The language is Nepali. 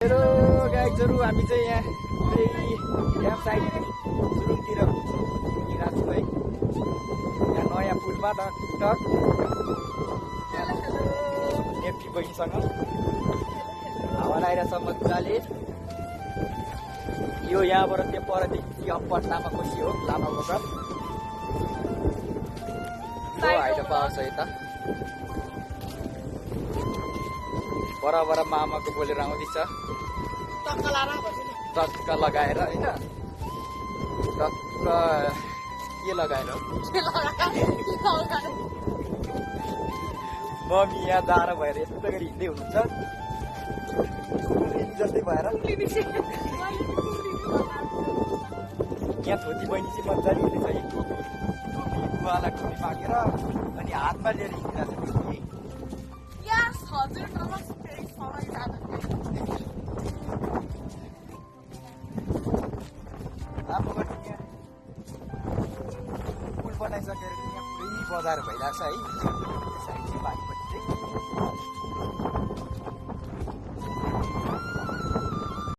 हेलो गाइजहरू, हामी चाहिँ यहाँ क्याम्प साइट सुरुङतिर घुमिरहेको छु है। यहाँ नयाँ पुलमा टक नेप्टी बहिनीसँग हावा लगाइरहेछ मजाले। यो यहाँबाट त्यो परदेखि अप्पर लामाकोसी हो, लामाकोटा हाइड पावर छ यता। बराबर मामाको बोलेर आउँदैछ टक्क लगाएर होइन, टक्क के लगाएर मम्मी यहाँ जाडो भएर यस्तो गरी हिँड्दै हुनुहुन्छ जस्तै भएर। यहाँ छोटी बहिनी चाहिँ मजाले हिँड्दैछ बुवालाई टोपी मागेर अनि हातमा लिएर हिँडिरहेको छ। पुल बनाइसकेर यहाँ पुरै बजार भइरहेछ है, साइड चाहिँ भाइपट्टि चाहिँ।